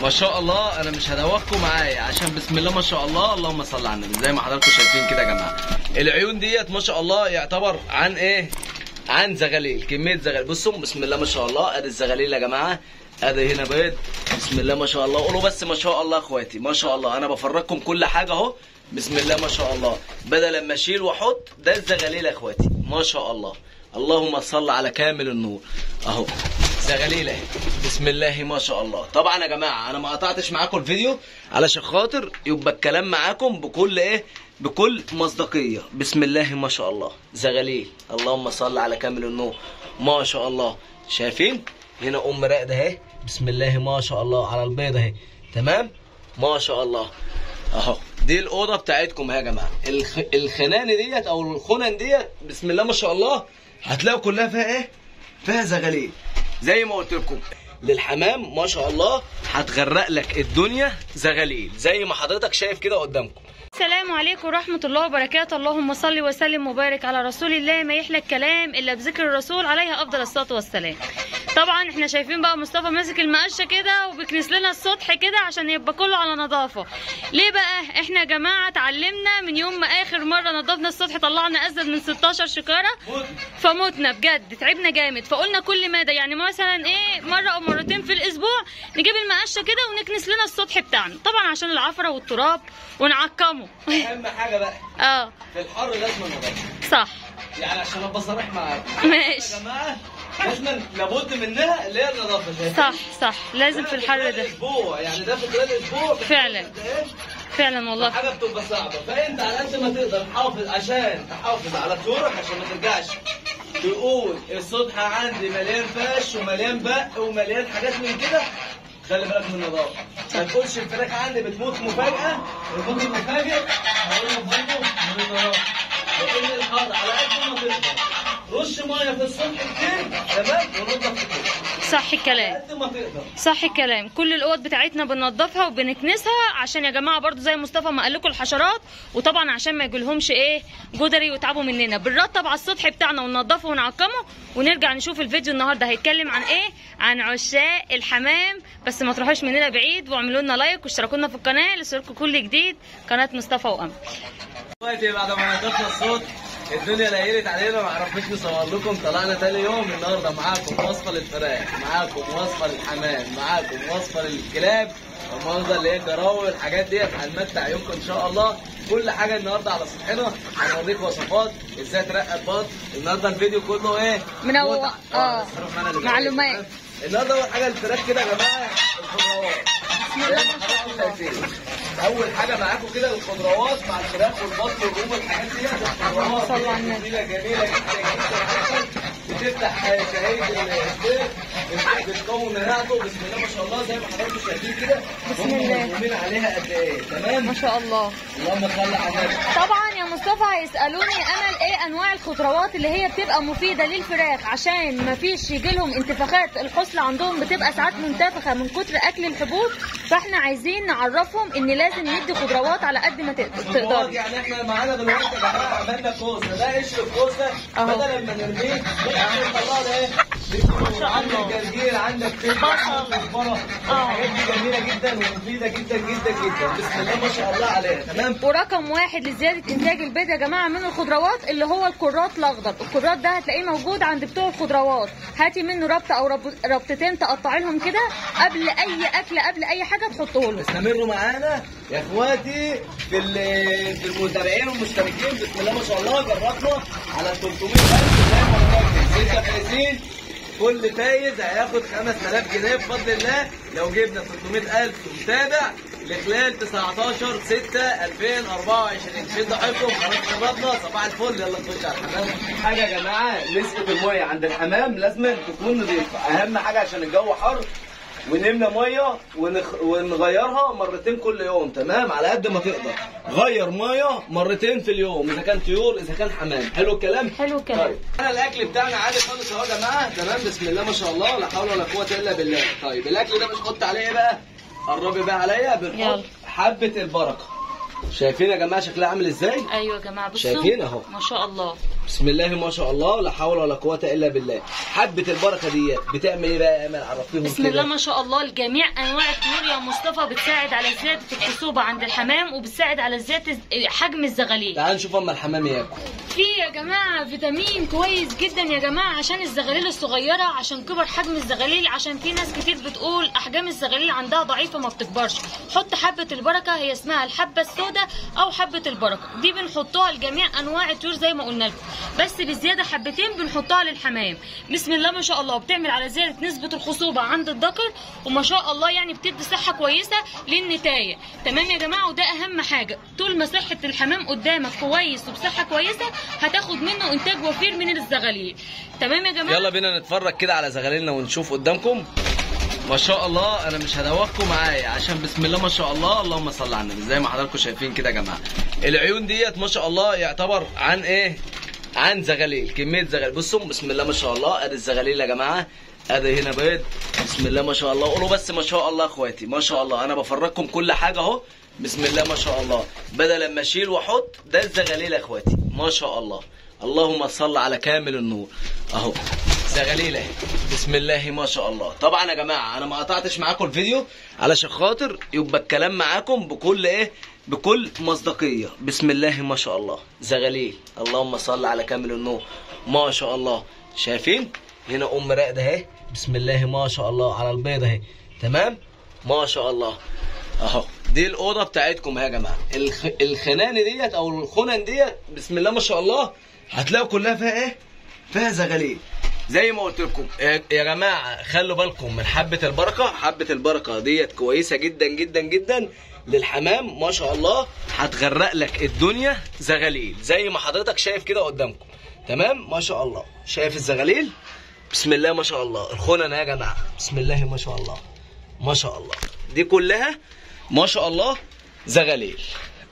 ما شاء الله انا مش هدوخكم معايا عشان بسم الله ما شاء الله اللهم صل على النبي. زي ما حضراتكم شايفين كده يا جماعه، العيون ديت ما شاء الله يعتبر عن ايه؟ عن زغاليل، كميه زغاليل. بصوا بسم الله ما شاء الله، ادي الزغاليل يا جماعه، ادي هنا بيض بسم الله ما شاء الله. قولوا بس ما شاء الله يا اخواتي، ما شاء الله. انا بفرجكم كل حاجه اهو بسم الله ما شاء الله، بدل ما اشيل واحط. ده الزغاليل يا اخواتي ما شاء الله، اللهم صل على كامل النور. اهو زغاليل اهي بسم الله ما شاء الله. طبعا يا جماعه انا ما قطعتش معاكم الفيديو علشان خاطر يبقى الكلام معاكم بكل ايه؟ بكل مصداقيه. بسم الله ما شاء الله زغاليل، اللهم صل على كامل النور ما شاء الله. شايفين هنا ام راقده اهي بسم الله ما شاء الله على البيض اهي، تمام ما شاء الله. اهو دي الاوضه بتاعتكم يا جماعه. الخنان ديت او الخنن ديت بسم الله ما شاء الله هتلاقوا كلها فيها ايه؟ فيها زغاليل. زي ما قلت لكم للحمام ما شاء الله هتغرق لك الدنيا زغاليل زي ما حضرتك شايف كده قدامكم. السلام عليكم ورحمة الله وبركاته. اللهم صل وسلم وبارك على رسول الله. ما يحلى الكلام إلا بذكر الرسول عليه أفضل الصلاة والسلام. طبعا احنا شايفين بقى مصطفى ماسك المقشة كده وبيكنس لنا السطح كده عشان يبقى كله على نظافة. ليه بقى؟ احنا يا جماعة اتعلمنا من يوم ما آخر مرة نظفنا السطح طلعنا أزيد من 16 شكارة فموتنا بجد، تعبنا جامد. فقلنا كل مدى يعني مثلا ايه مرة أو مرتين في الأسبوع نجيب المقشة كده ونكنس لنا السطح بتاعنا، طبعا عشان العفرة والتراب ونعقمه. اهم حاجه بقى في الحر لازم ننضف. صح، يعني عشان ابقى صريح معاكم ماشي يا جماعه، لازم لابد منها اللي هي النظافه. صح صح، لازم في الحر ده اسبوع، يعني ده في خلال اسبوع فعلا فعلا والله حاجه بتبقى صعبه. فانت على قد ما تقدر تحافظ عشان تحافظ على طيورك عشان ما ترجعش تقول السطح عندي مليان فش ومليان بق ومليان حاجات من كده. خلي بالك من النظافه، ما تقولش الفراخ عندي بتموت مفاجاه. الموت المفاجئ هقول لك برضه من النظافه. لكن الحر على قد ما تقدر رش ميه في الصبح كتير تمام ونضف كتير. صح الكلام، على قد ما تقدر. صح الكلام. كل الاوض بتاعتنا بننضفها وبنكنسها عشان يا جماعه برضو زي مصطفى ما قال لكم الحشرات، وطبعا عشان ما يجيلهمش ايه جدري ويتعبوا مننا. بنرطب على السطح بتاعنا وننضفه ونعقمه. ونرجع نشوف الفيديو النهارده هيتكلم عن ايه؟ عن عشاق الحمام. بس ما تروحوش مننا بعيد واعملوا لنا لايك واشتركوا لنا في القناه ليصلكم كل جديد، قناه مصطفى وامل. دلوقتي بعد ما نضفنا الصوت الدنيا ليلت علينا ما عرفناش نصور لكم. طلعنا تاني يوم النهارده معاكم وصفه للفراخ، معاكم وصفه للحمام، معاكم وصفه للكلاب، المنظر اللي هي الجراوي والحاجات ديت هنمتع عيونكم ان شاء الله. كل حاجه النهارده على سطحنا هنوريك وصفات ازاي ترقى البط. النهارده الفيديو كله ايه؟ منوع معلومات. النهارده اول حاجه الفراخ كده يا جماعه الخضروات. زي ما حضراتكم شايفين اول حاجه معاكم كده الخضروات مع الفراخ والبط والروم والحاجات دي. الخضروات جميله جميله جدا بتفتح شهيه البيض بتكون مناعته بسم الله ما شاء الله. زي ما حضراتكم شايفين كده بسم الله مهتمين عليها قد ايه. تمام ما شاء الله. اللهم صل على النبي. طبعا يا مصطفى هيسالوني امل ايه انواع الخضروات اللي هي بتبقى مفيده للفراخ عشان ما فيش يجي لهم انتفاخات. الحصل عندهم بتبقى ساعات منتفخه من كتر اكل الحبوب، فاحنا عايزين نعرفهم ان لازم ندي خضروات على قد ما تقدر. يعني احنا معانا دلوقتي يا جماعه عملنا كوسه، ده قشر الكوسه بدل ما نرميه نطلعه ده ايه؟ عندك جرجير، عندك فلفل، عندك كزبره، الحاجات دي جميله جدا ومفيده جدا جدا جدا بسم الله ما شاء الله عليها. تمام. ورقم واحد لزياده انتاج البيض يا جماعه من الخضروات اللي هو الكرات الاخضر. الكرات ده هتلاقيه موجود عند بتوع الخضروات. هاتي منه ربطه او ربطتين تقطعي لهم كده قبل اي اكل قبل اي حاجه تحطه له. استمروا معانا يا اخواتي في المتابعين والمشتركين بسم الله ما شاء الله. جربنا على 300,000 كل فايز هياخد 5000 جنيه بفضل الله لو جبنا 300,000 متابع لخلال 19/6/2024. شدوا حيلكم خلاص جربنا. صباح الفل يلا نخش على الحمام. حاجه يا جماعه نسبه الميه عند الحمام لازم تكون نظيفه، اهم حاجه عشان الجو حر. ونملى ميه ونغيرها مرتين كل يوم. تمام على قد ما تقدر غير ميه مرتين في اليوم اذا كان طيور اذا كان حمام. حلو الكلام؟ حلو الكلام. طيب انا الاكل بتاعنا عادي خالص اهو يا جماعه. تمام بسم الله ما شاء الله لا حول ولا قوه الا بالله. طيب الاكل ده بنحط عليه ايه بقى؟ قربي بقى عليا. بنحط حبه البركه. شايفين يا جماعه شكلها عامل ازاي؟ ايوه يا جماعه بصوا شايفين اهو ما شاء الله بسم الله ما شاء الله، لا حول ولا قوه الا بالله. حبه البركه ديت بتعمل ايه بقى يا امل؟ عرفيهم كده. بسم الله ما شاء الله، الجميع انواع الطيور يا مصطفى بتساعد على زياده الخصوبه عند الحمام، وبتساعد على زياده حجم الزغاليل. تعال نشوف اما الحمام ياكل. في يا جماعه فيتامين كويس جدا يا جماعه عشان الزغاليل الصغيره، عشان كبر حجم الزغاليل، عشان في ناس كتير بتقول احجام الزغاليل عندها ضعيفه ما بتكبرش. حط حبه البركه، هي اسمها الحبه السوداء او حبه البركه، دي بنحطها لجميع انواع الطيور زي ما قلنا لكم، بس بزياده حبتين بنحطها للحمام. بسم الله ما شاء الله، بتعمل على زياده نسبه الخصوبه عند الذكر، وما شاء الله يعني بتدي صحه كويسه للنتايه. تمام يا جماعه، وده اهم حاجه. طول ما صحه الحمام قدامك كويس وبصحه كويسه هتاخد منه انتاج وفير من الزغاليل. تمام يا جماعه، يلا بينا نتفرج كده على زغاليلنا ونشوف قدامكم. ما شاء الله، انا مش هدوخكم معايا عشان بسم الله ما شاء الله اللهم صل على النبي. زي ما حضراتكم شايفين كده يا جماعه، العيون ديت ما شاء الله يعتبر عن ايه؟ عن زغاليل، كميه زغاليل. بصوا بسم الله ما شاء الله، ادي الزغاليل يا جماعه، ادي هنا بيض. بسم الله ما شاء الله، قولوا بس ما شاء الله اخواتي، ما شاء الله. انا بفرجكم كل حاجه اهو، بسم الله ما شاء الله، بدل ما اشيل واحط. ده الزغاليل يا اخواتي ما شاء الله، اللهم صل على كامل النور. اهو زغاليل اهي، بسم الله ما شاء الله. طبعا يا جماعه انا ما قطعتش معاكم الفيديو علشان خاطر يبقى الكلام معاكم بكل ايه؟ بكل مصداقيه. بسم الله ما شاء الله، زغاليل اللهم صل على كامل النور ما شاء الله. شايفين هنا راقده اهي، بسم الله ما شاء الله على البيض اهي. تمام ما شاء الله. اهو دي الاوضه بتاعتكم يا جماعه. الخنان ديت او الخنن ديت بسم الله ما شاء الله هتلاقوا كلها فيها ايه؟ فيها زغاليل. زي ما قلت لكم يا جماعه، خلوا بالكم من حبه البركه. حبه البركه ديت كويسه جدا جدا جدا للحمام، ما شاء الله هتغرق لك الدنيا زغاليل زي ما حضرتك شايف كده قدامكم. تمام ما شاء الله، شايف الزغاليل؟ بسم الله ما شاء الله. الخنن يا جماعه بسم الله ما شاء الله ما شاء الله، دي كلها ما شاء الله زغاليل.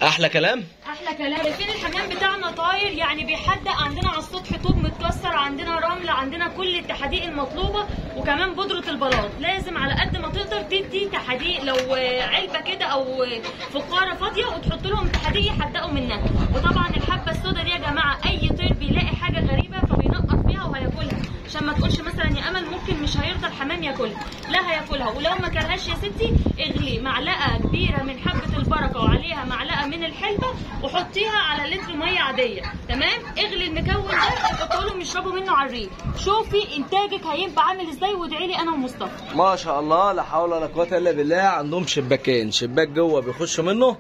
احلى كلام، احلى كلام. شايفين الحمام بتاعنا طاير، يعني بيحدق. عندنا على السطح طوب متكسر، عندنا رمل، عندنا كل التحاديق المطلوبه، وكمان بودره البلاط. لازم على قد ما تقدر تدي تحاديق، لو علبه كده او فقاره فاضيه وتحط لهم تحاديق يحدقوا منها. وطبعا الحبه السوداء دي يا جماعه، اي طير بيلاقي حاجه غريبه فبينقط فيها وهياكلها، عشان ما تقولش مثلا يا امل ممكن مش هيرضى الحمام ياكلها، لا هياكلها. ولو ما كلهاش يا ستي، اغلي معلقه كبيره من حبه البركه وعليها معلقه من الحلبه وحطيها على لتر ميه عاديه. تمام، اغلي المكون ده حطوا لهم يشربوا منه على الريق. شوفي انتاجك هيبقى عامل ازاي، وادعي لي انا ومصطفى. ما شاء الله لا حول ولا قوه الا بالله. عندهم شباكين، شباك جوه بيخشوا منه،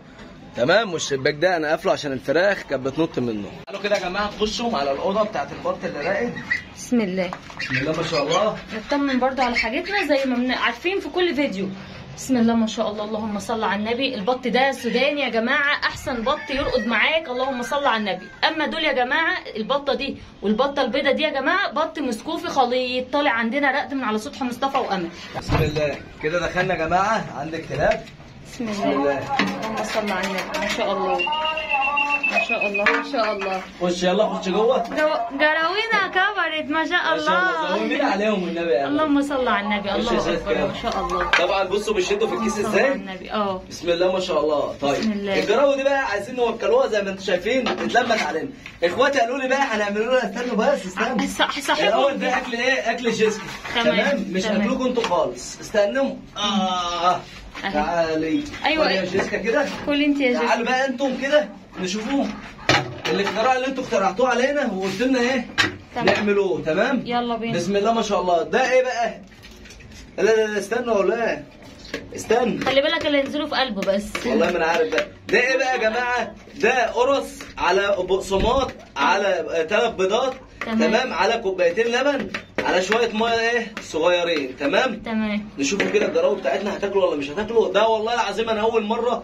تمام، والشباك ده انا قافله عشان الفراخ كانت بتنط منه. قالوا كده يا جماعه تخشوا على الاوضه بتاعت البط اللي راقد. بسم الله بسم الله ما شاء الله. نطمن برضو على حاجتنا زي ما عارفين في كل فيديو. بسم الله ما شاء الله، اللهم صل على النبي. البط ده سوداني يا جماعه، احسن بط يرقد معاك، اللهم صل على النبي. اما دول يا جماعه، البطه دي والبطه البيضه دي يا جماعه بط مسكوفي خليط، طالع عندنا رقد من على سطح مصطفى وامل. بسم الله كده دخلنا يا جماعه عند الكلاب. بسم الله اللهم صل على النبي. ما شاء الله ما شاء الله ما شاء الله. خش يلا خش جوه. جراوينا كبرت ما شاء الله. زومين عليهم النبي. اللهم صل على النبي. الله اكبر ما شاء الله. طبعا بصوا بيشدوا في الكيس ازاي. بسم الله ما شاء الله. طيب الجراوي دي بقى عايزين نوكلوها زي ما انتم شايفين، اتلمت علينا. اخواتي قالوا لي بقى هنعملوا لها، استنوا بس استنوا. صحيح الاول ده اكل ايه؟ اكل جيسكا. تمام مش اكلكم انتوا خالص، استنوا. تعالي. ايوه يا جيسكا كده. كل انت يا جيسكا. تعالوا بقى انتم كده نشوفوه الاختراع اللي انتوا اخترعتوه علينا وقلت لنا ايه نعملوه. تمام يلا بينا. بسم الله ما شاء الله. ده ايه بقى؟ لا استنوا ولا استنى، خلي بالك اللي ينزلوا في قلبه بس. والله ما انا عارف بقى. ده ايه بقى يا جماعه؟ ده قرص على بقسماط على 3 بيضات. تمام على كوبايتين لبن على شويه ميه ايه صغيرين. تمام نشوفوا كده الجراوي بتاعتنا هتاكلوا ولا مش هتاكلوا. ده والله العظيم انا اول مره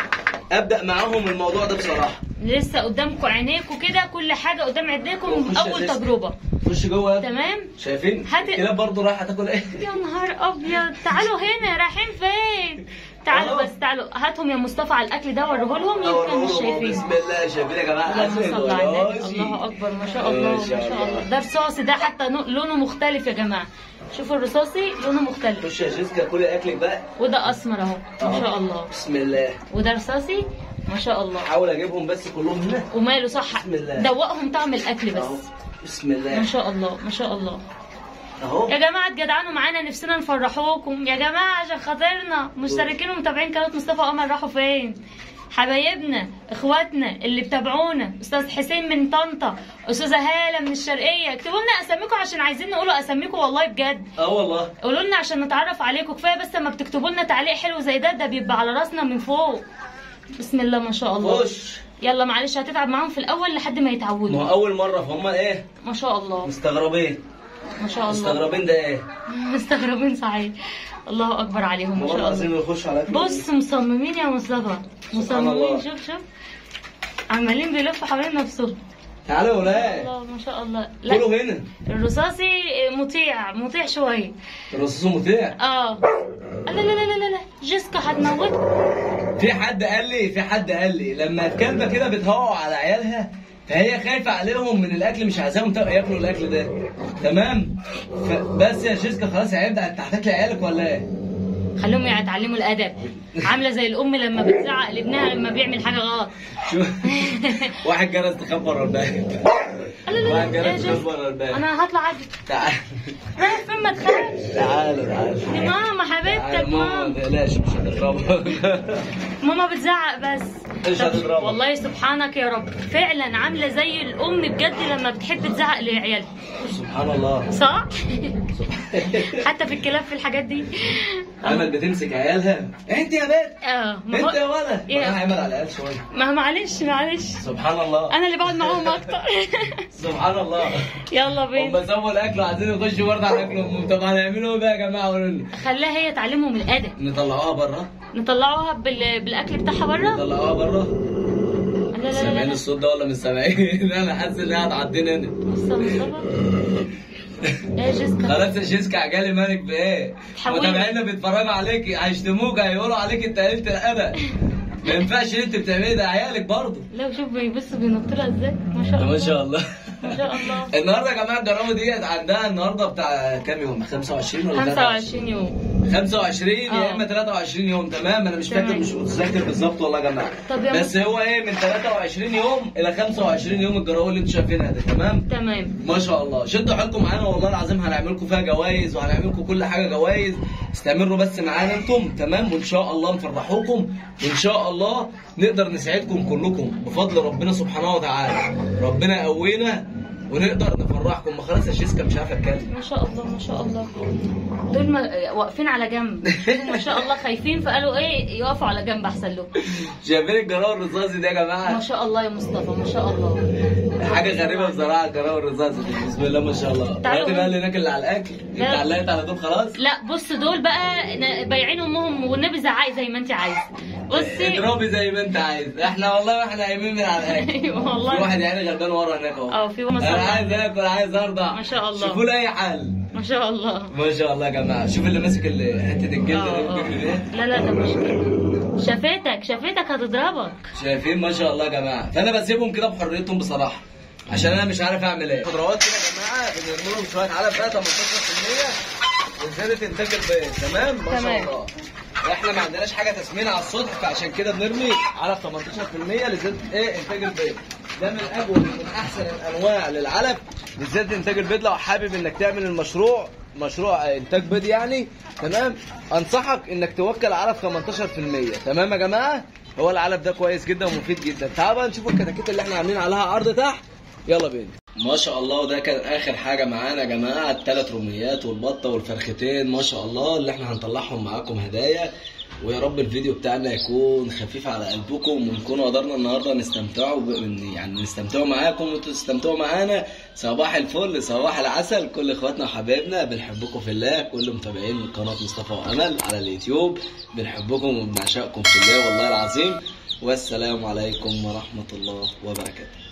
ابدا معاهم الموضوع ده بصراحه. لسه قدامكم عينيكم كده، كل حاجه قدام عينيكم، اول تجربه. خش جوه. تمام شايفين الكلاب برضه رايحه تاكل ايه؟ يا نهار ابيض. تعالوا هنا، رايحين فين؟ تعالوا بس تعالوا، هاتهم يا مصطفى على الاكل ده وريه لهم يمكن مش شايفين. بسم الله شايفين يا جماعه. اللهم صل على النبي. الله اكبر ما شاء الله ما شاء الله. ده رصاصي، ده حتى لونه مختلف يا جماعه. شوفوا الرصاصي لونه مختلف. خش يا جيسكا كلي اكلك بقى. وده اسمر اهو ما شاء الله. بسم الله. وده رصاصي ما شاء الله. حاول اجيبهم بس كلهم هنا. وماله صح. بسم الله. دوقهم طعم الاكل بس. بسم الله ما شاء الله ما شاء الله. اهو يا جماعه تجدعنوا معانا، نفسنا نفرحوكم يا جماعه عشان خاطرنا. مشتركين ومتابعين قناه مصطفى قمر راحوا فين؟ حبايبنا اخواتنا اللي بتابعونا، استاذ حسين من طنطا، استاذه هاله من الشرقيه، اكتبوا لنا اساميكم عشان عايزين نقولوا اساميكم والله بجد. والله قولوا لنا عشان نتعرف عليكم. كفايه بس لما بتكتبوا لنا تعليق حلو زي ده بيبقى على راسنا من فوق. بسم الله ما شاء الله. خش. يلا معلش هتتعب معاهم في الاول لحد ما يتعودوا. ما هو اول مره فهم ايه؟ ما شاء الله مستغربين. ما شاء الله. مستغربين ده ايه؟ مستغربين صحيح. الله اكبر عليهم ما شاء الله. عايزين يخش على أكل. بص مصممين يا مصطفى، مصممين. شوف عمالين بيلفوا حوالين نفسهم. تعالوا يا ولاد. الله ما شاء الله. كلوا هنا. الرصاصي مطيع شويه. الرصاص مطيع. لا لا لا لا لا جيسكا هتموت. في حد قال لي لما الكلبه كده بتهوع على عيالها فهي خايفه عليهم من الاكل، مش عايزاهم ياكلوا الاكل ده. تمام. بس يا جيسكا خلاص عيب، انت هتاكلي عيالك ولا ايه؟ خليهم يتعلموا الادب. عامله زي الام لما بتزعق لابنها لما بيعمل حاجه غلط. واحد جرس تخاف بره الباب. واحد جرس تخاف بره الباب. انا هطلع اجري. تعال. رايح فين؟ ما تخافش. تعال. دي ماما حبيبتك. ماما ما تقلقش مش هتضربها. ماما بتزعق بس. مش هتضربها. والله سبحانك يا رب، فعلا عامله زي الام بجد لما بتحب تزعق لعيالها. سبحان الله. صح؟ حتى في الكلاب في الحاجات دي. امل بتمسك عيالها. انت يا بنت. انت يا ولد. انا هعمل على العيال شويه. ما معلش. سبحان الله. انا اللي بقعد معاهم اكتر. سبحان الله. يلا بينا. هم سووا الاكل وعايزين يخشوا برضه على اكلهم. طب هنعملوا ايه بقى يا جماعه؟ قولوا لنا. خليها هي تعلمهم الادب. نطلعوها بالاكل بتاعها بره. نطلعوها بره. لا سامعين الصوت ده ولا مش سامعين؟ انا حاسس ان هي هتعدينا هنا. بص يا مصطفى. ايه جيسكا؟ خلاص يا جيسكا عجالي مالك بايه؟ متابعينا بيتفرجوا عليكي، هيشتموك، هيقولوا عليك انت قلت الادب. ما ينفعش اللي انت بتعمليه ده، عيالك برضه. لا شوف بيبص بينط لها ازاي. ما شاء الله ما شاء الله. ما شاء الله. النهارده يا جماعه الجرامه ديت عندها النهارده بتاع كام يوم؟ 25 ولا 25 يوم. 25 يا اما 23 يوم. تمام. انا مش فاكر، مش متذكر بالظبط والله يا جماعه. بس هو ايه من 23 يوم الى 25 يوم الجراوه اللي انتوا شايفينها ده. تمام ما شاء الله. شدوا حيلكم معانا والله العظيم، هنعمل لكم فيها جوائز وهنعمل لكم كل حاجه جوائز. استمروا بس معانا انتم. تمام. وان شاء الله نفرحوكم، وان شاء الله نقدر نساعدكم كلكم بفضل ربنا سبحانه وتعالى. ربنا يقوينا ونقدر نفرحكم. ما خلاص يا جيسكا مش عارفه اتكلم. ما شاء الله ما شاء الله. دول واقفين على جنب ما شاء الله، خايفين فقالوا ايه يقفوا على جنب احسن لهم. شايفين الجراوه الرصاصي ده يا جماعه؟ ما شاء الله يا مصطفى ما شاء الله. حاجه غريبه بصراحه الجراوه الرصاصي دي. بسم الله ما شاء الله. دلوقتي بقى اللي هناك اللي على الاكل انت علقت على دول خلاص؟ لا بص دول بقى بايعين امهم، والنبي زعقي زي ما انت عايزه. بصي اضربي زي ما انت عايز. احنا والله احنا قايمين من على الاكل. ايوه والله. في واحد يعني غلبان ورا هناك اهو. في انا عايز اكل، عايز ارضع. ما شاء الله. شوفوا لي اي حل. ما شاء الله ما شاء الله يا جماعه. شوف اللي ماسك حته الجلد ده بيجري بيها. لا ده مش شافتك هتضربك. شايفين ما شاء الله يا جماعه. فانا بسيبهم كده بحريتهم بصراحه عشان انا مش عارف اعمل ايه. خضروات كده يا جماعه بنرمي لهم شويه علف بقى 18% وزياده انتاج البيض. تمام ما شاء الله. احنا ما عندناش حاجه تسمينه على السطح فعشان كده بنرمي علف 18% لزياده انتاج البيض. ده من اجود ومن احسن الانواع للعلف لزياده انتاج البيض. لو حابب انك تعمل مشروع انتاج بيض يعني تمام، انصحك انك توكل علف 18%. تمام يا جماعه. هو العلف ده كويس جدا ومفيد جدا. تعالوا بقى نشوفوا الكتاكيت اللي احنا عاملين عليها عرض تحت. يلا بينا. ما شاء الله. ده كان اخر حاجه معانا يا جماعه، ال3 روميات والبطه والفرختين ما شاء الله اللي احنا هنطلعهم معاكم هدايا. ويا رب الفيديو بتاعنا يكون خفيف على قلبكم ونكون قدرنا النهارده نستمتعوا معاكم وانتوا تستمتعوا معانا. صباح الفل صباح العسل كل اخواتنا وحبايبنا، بنحبكم في الله. كل متابعين قناه مصطفى وامل على اليوتيوب بنحبكم وبنعشقكم في الله والله العظيم. والسلام عليكم ورحمه الله وبركاته.